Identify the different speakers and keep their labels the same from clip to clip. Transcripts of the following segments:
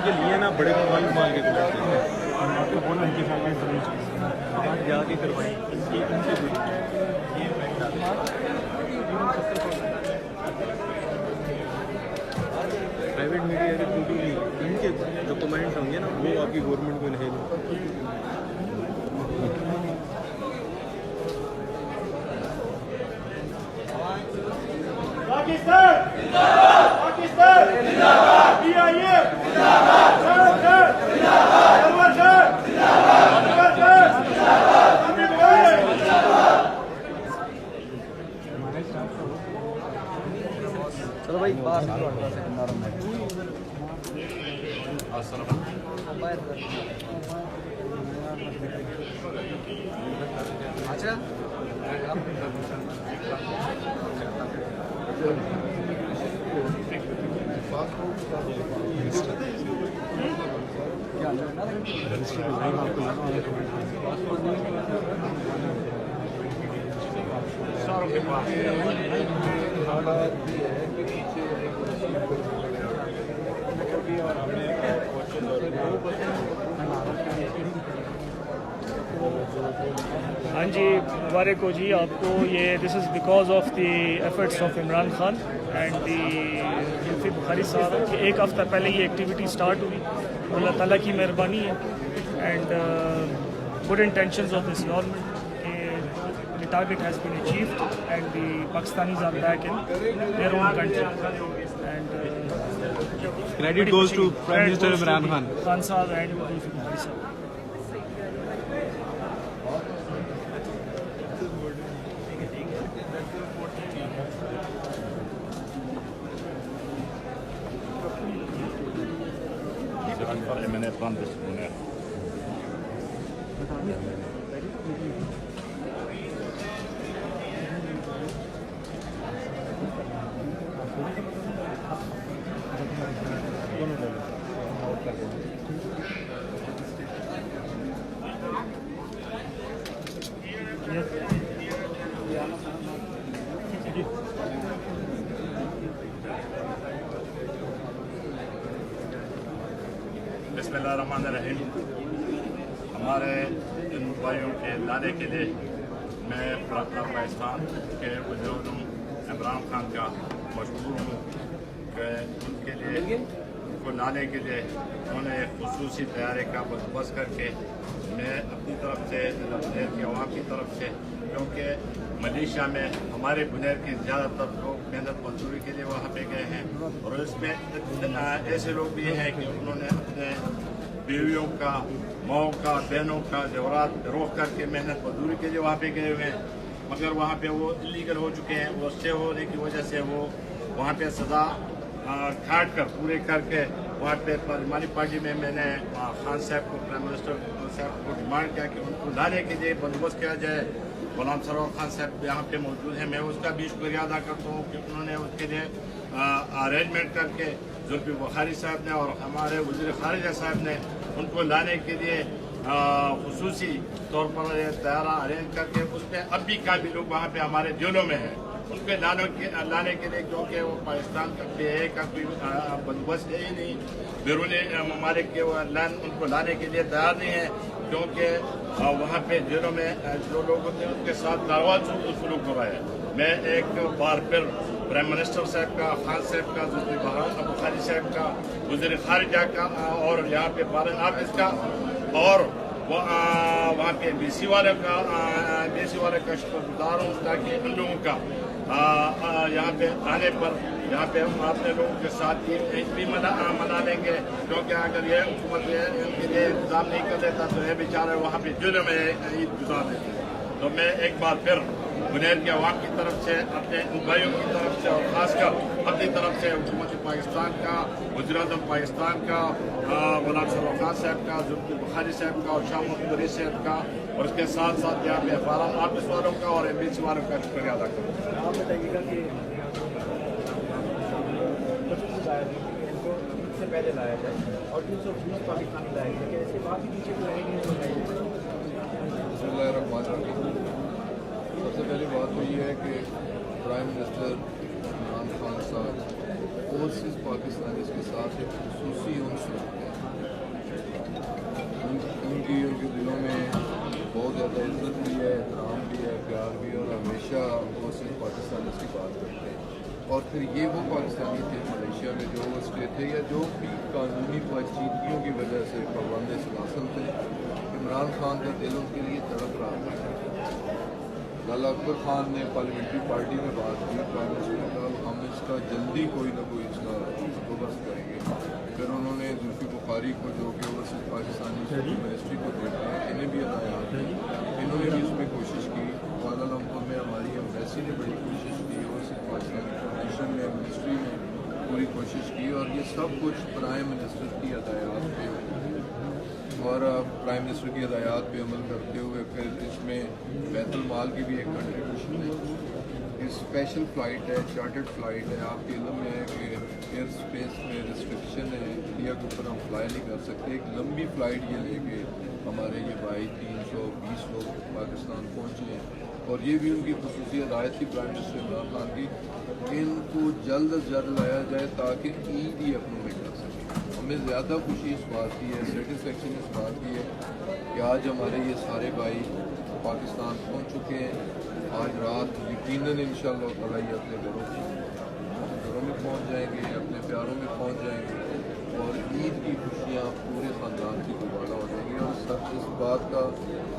Speaker 1: کے لیے نا بڑے مال کے آپ کو بولنا ان کی جا کے کروائیں پرائیویٹ میڈیا کے ٹوٹی ان کے جو کمنٹس ہوں گے نا وہ آپ کی گورنمنٹ کو نہیں دیں.
Speaker 2: پاکستان پاکستان
Speaker 1: چلو بھائی باہر اچھا
Speaker 2: ہاں جی مبارک ہو جی آپ کو. یہ this is because of the efforts of Imran Khan and the Zulfi Bukhari sahab کہ ایک ہفتہ پہلے یہ ایکٹیویٹی اسٹارٹ ہوئی. اللہ تعالیٰ کی مہربانی ہے and good intentions of this government کہ the target has been achieved and the Pakistanis are back in their own country and
Speaker 1: Credit goes to Prime Minister Imran Khan.
Speaker 2: Khan sahab and Zulfi Bukhari sahab.
Speaker 3: من اقام بالسكونات بسم اللہ الرحمن الرحیم. ہمارے ان بھائیوں کے لانے کے لیے میں پاکستان کے وزیر عمران خان کا مشکور ہوں کہ ان کے لیے ان کو لانے کے لیے انہوں نے ایک خصوصی تیاری کا بندوبست کر کے میں اپنی طرف سے بنیر کے عوام کی طرف سے کیونکہ ملیشیا میں ہمارے بنیر کے زیادہ تر لوگ محنت مزدوری کے لیے وہاں پہ گئے ہیں اور اس میں ایسے لوگ بھی ہیں کہ انہوں نے اپنے بیویوں کا ماؤں کا بہنوں کا زیورات روک کر کے محنت مزدوری کے لیے وہاں پہ گئے ہوئے ہیں مگر وہاں پہ وہ انلیگل ہو چکے ہیں. وہ سے ہونے کی وجہ سے وہ وہاں پہ سزا کھاٹ کر پورے کر کے وہاں پہ پارلیمانی پارٹی میں نے خان صاحب کو پرائم منسٹر صاحب کو ڈیمانڈ کیا کہ ان کو لانے کے لیے بندوبست کیا جائے. غلام سرور خان صاحب یہاں پہ موجود ہیں. میں اس کا بھی شکریہ ادا کرتا ہوں کہ انہوں نے اس کے لیے ارینجمنٹ کر کے زلفی بخاری صاحب نے اور ہمارے وزیر خارجہ صاحب نے ان کو لانے کے لیے خصوصی طور پر طیارہ ارینج کر کے اس پہ اب بھی کافی لوگ وہاں پہ ہمارے جیلوں میں ہیں. ان پہ لانے کے لیے کیونکہ وہ پاکستان کا کوئی بندوبست ہے ہی نہیں. بیرونی ممالک کے وہ ان کو لانے کے لیے تیار نہیں ہے کیونکہ وہاں پہ جیلوں میں جو لوگ ہوتے ہیں اس کے ساتھ لاروال سلوک ہو رہا ہے. میں ایک بار پھر پرائم منسٹر صاحب کا خان صاحب کا زلفی بخاری صاحب کا وزیر خارجہ کا اور یہاں پہ فارن آفس کا اور وہاں پہ بی سی والے کا شکر گزار ہوں تاکہ ان لوگوں کا یہاں پہ آنے پر یہاں پہ ہم اپنے لوگوں کے ساتھ عید بھی منا لیں گے کیونکہ اگر یہ حکومت ان کے لیے انتظام نہیں کر دیتا تو یہ بیچارے وہاں پہ جیلوں میں عید گزار دیتے. تو میں ایک بار پھر بنیر کے عوام کی طرف سے اپنے ان بھائیوں کی طرف سے اور خاص کر اپنی طرف سے حکومت پاکستان کا وزیر اعظم پاکستان کا غلام سرور خان صاحب کا زلفی بخاری صاحب کا اور شاہ محمود قریشی صاحب کا اور اس کے ساتھ ساتھ یہاں پہ فارم آفس والوں کا اور MBC والوں کا شکریہ ادا کروں.
Speaker 4: آپ بتائیے گا کہ سے پہلے لایا جائے اور 320 پاکستانی لائے جائے ایسے بات ہی پیچھے تو رہے گی.
Speaker 5: بسم اللہ الرحمن الرحیم. سب سے پہلی بات تو یہ ہے کہ پرائم منسٹر عمران خان صاحب اوورسیز پاکستانیز کے ساتھ ایک خصوصی عنصر उनके दिलों में बहुत ज़्यादा इज्जत भी है, एहतराम भी है, प्यार भी है, और हमेशा वो सिर्फ पाकिस्तान की बात करते हैं। और फिर ये वो पाकिस्तानी थे मलेशिया में जो स्टे थे या जो भी कानूनी बातचीतियों की वजह से पाबंद सलासन थे। इमरान खान का दिल उनके लिए तड़प रहा था। लाला अकबर खान ने पार्लियामेंट्री पार्टी में बात की, प्राइम मिनिस्टर ने कहा हम इसका जल्दी कोई ना कोई इसका बंदोबस्त करेंगे। फिर उन्होंने जुल्फी बुखारी को जो कि वो सिर्फ पाकिस्तानी मिनिस्ट्री को देते हैं, इन्हें भी हदायत दी, इन्होंने भी इसमें कोशिश की। कुआलालंपुर में हमारी एम्बेसी ने बड़ी कोशिश की और सिर्फ पाकिस्तानी फाउंडेशन में मिनिस्ट्री में पूरी कोशिश की, और ये सब कुछ प्राइम मिनिस्टर की हदायत पे और प्राइम मिनिस्टर की हदायत पे अमल करते हुए फिर इसमें बैतुल माल की भी एक कंट्रीब्यूशन है। ये स्पेशल फ़्लाइट है, चार्टर्ड फ़्लाइट है। आपके इल्म में है कि एयर स्पेस में रिस्ट्रिक्शन है, इंडिया के ऊपर हम फ्लाई नहीं कर सकते। एक लंबी फ़्लाइट ये लेके हमारे ये भाई 320 लोग पाकिस्तान पहुँचे हैं, और ये भी उनकी खुसूसी हदायत थी प्राइम मिनिस्टर इमरान खान की कि इनको जल्द अज जल्द लाया जाए ताकि ईद ही अपनों में कर सकें। हमें ज़्यादा खुशी इस बात की है, सेटिस्फेक्शन इस बात की है कि आज हमारे ये सारे भाई पाकिस्तान पहुंच चुके हैं। आज रात यकीनन इंशाअल्लाह ताला ये अपने घरों में पहुंच जाएंगे, अपने प्यारों में पहुंच जाएंगे, और ईद की खुशियाँ पूरे ख़ानदान की दोबारा हो जाएंगी। और इस बात का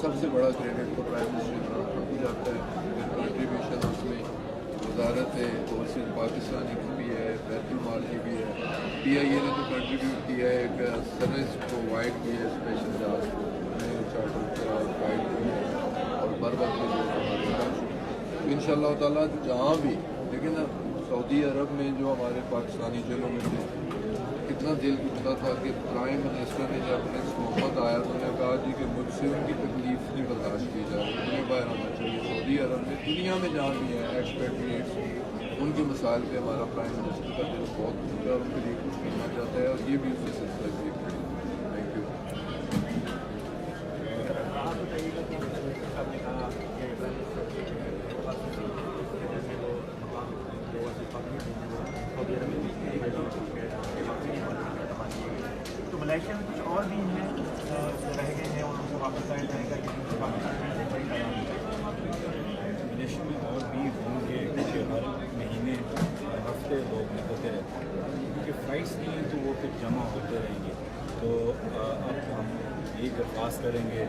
Speaker 5: सबसे बड़ा क्रेडिट तो प्राइम मिनिस्टर इमरान खान को जाता है। कंट्रीब्यूशन उसमें वजारत है ओवरसीज पाकिस्तानी की भी है, बैतुल माल की भी है, PIA ने तो कंट्रीब्यूट किया है, एक सर्विस प्रोवाइड की है, स्पेशल जहाज चार्टर प्रोवाइड की है, और बर वक्त इंशाअल्लाह ताला जहाँ भी। लेकिन सऊदी अरब में जो हमारे पाकिस्तानी जेलों में थे, इतना दिल टूटता था कि प्राइम मिनिस्टर ने जब नेक्स्ट मोहम्मद आया तो उन्होंने कहा जी कि मुझसे उनकी तकलीफ नहीं बर्दाश्त की जा रही, उन्हें बाहर आना चाहिए। सऊदी अरब में दुनिया में जहाँ भी हैं एक्सपेट्रिएट्स, उनके मसाइल पे हमारा प्राइम मिनिस्टर का दिल बहुत टूटा और उनके लिए कुछ करना चाहता है, और ये भी उसके सिलसिले में एक थैंक यू।
Speaker 4: आप बताइएगा कि आपने कहा तो मलेशिया में कुछ और भी हैं रह गए हैं और उनको वापस आया जाएगा कि
Speaker 6: मलेशिया में और भी होंगे क्योंकि हर महीने हफ्ते लोग निकलते रहते हैं, क्योंकि फ़्लाइट्स नहीं हैं तो वो फिर जमा होते रहेंगे। तो अब हम ये दरख्वास्त करेंगे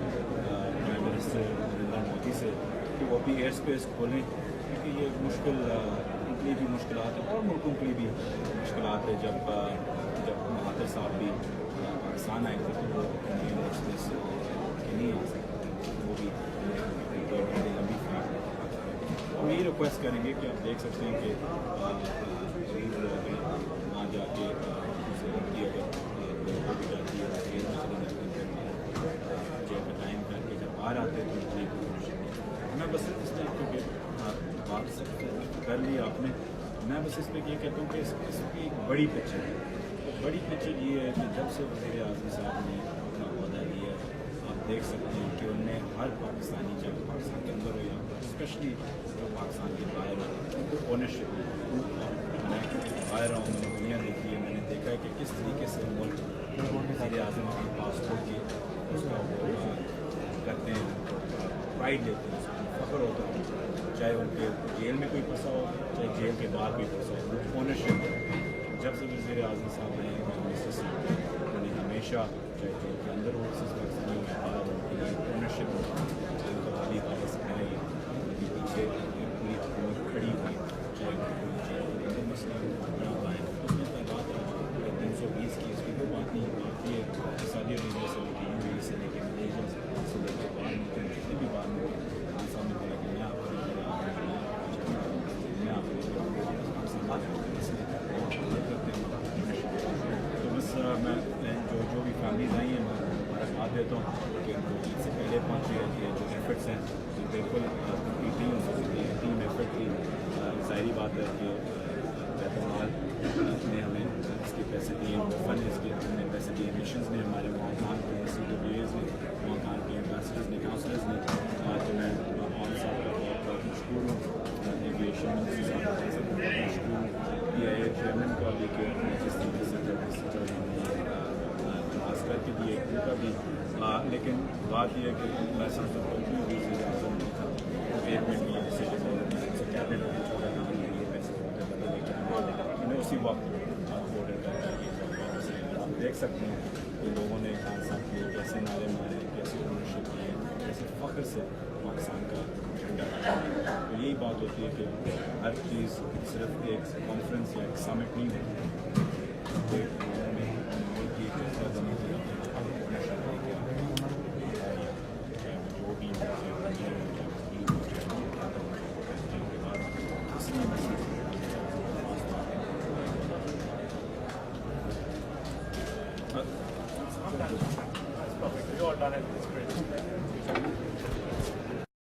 Speaker 6: प्राइम मिनिस्टर नरेंद्र मोदी से कि वो भी एयर स्पेस खोलें, क्योंकि ये मुश्किल उनके लिए भी मुश्किल है और मुल्कों के लिए भी मुश्किल है। जब महातिर साहब भी पाकिस्तान आए थे तो वो इंडियन एयर स्पेस के नहीं आ सकते, वो भी लंबी फ्लाइट। हम यही रिक्वेस्ट करेंगे कि आप देख सकते हैं कि वहाँ जाके टाइम करके जब बाहर आते हैं तो मैं बस इसलिए क्योंकि बात कर ली आपने, मैं बस इस पर ये कहता हूँ कि इसकी एक बड़ी पिक्चर है। बड़ी पिक्चर ये है कि जब से वज़ीर आज़म साहब ने अपना वादा लिया है, आप देख सकते हैं कि उनने हर पाकिस्तानी, चाहे पाकिस्तान के अंदर हो या स्पेशली जो पाकिस्तान के बाहर हो, उनको ऑनरशिप। मैं बाहर रहा हूँ, मैंने दुनिया देखी है, मैंने देखा है कि किस तरीके से मुल्क वज़ीर आज़म के पासपोर्ट की उसका करते हैं, प्राइड लेते हैं, फ़ख्र होता है, चाहे उनके जेल में कोई फंसा हो, चाहे जेल के बाहर कोई फंसा हो, ऑनरशिप। जब से वज़ीर आज़म साहब आए हैं उन्होंने हमेशा, चाहे जेल के अंदर हो, पाकिस्तानी बाहर हो, ऑनरशिप उनका वाली वापस है, उनके पीछे पूरी हुकूमत खड़ी हुई, चाहे कोई मसला बड़ा हुआ है, उसमें बात 320 की इसकी कोई बात नहीं होती है। सारी रीजन से लेकर UAE से लेकर मलेशिया से लेकर बाहर मुल्क में जितने भी बाहर मुल्क खान साहब ने बोला कि मैं आपको तो बस मैं जो भी फैमिलीज आई हैं मैं मुबारकबाद देता हूँ कि उनको ईद से पहले पहुँचे हैं। ये जो एफर्ट्स हैं बिल्कुल कंप्लीट नहीं हो सकती, टीम एफर्ट की ज़ाहिरी बात है कि बैतुल ने हमें इसके पैसे दिए, फंड इसके हमने पैसे दिए, मिशंस ने हमारे वहाँ के CWAs ने, वहाँ के एम्बेसडर्स ने, काउंसलर्स ने, तो मैं ऑन साहब का बहुत मशहूर हूँ, एविएशन मशहूर PIA चेयरमैन का भी कि जिस तरीके से खास करके दिए ابھی لیکن بات یہ ہے کہ میں سمجھتا ہوں کہ وزیر اعظم نہیں تھا ایک منٹ یہ ڈیسیجن کیبنٹ انہیں اسی وقت آرڈر کر دیا. آپ دیکھ سکتے ہیں کہ لوگوں نے خان صاحب کے کیسے نعرے مارے, کیسے اونرشپ کیے, کیسے فخر سے پاکستان کا جھنڈا لگایا. تو یہی بات ہوتی ہے کہ ہر چیز صرف ایک کانفرنس یا ایک سمٹ نہیں ہوتی. ملک کی جو بھی
Speaker 2: You're done it. It's great.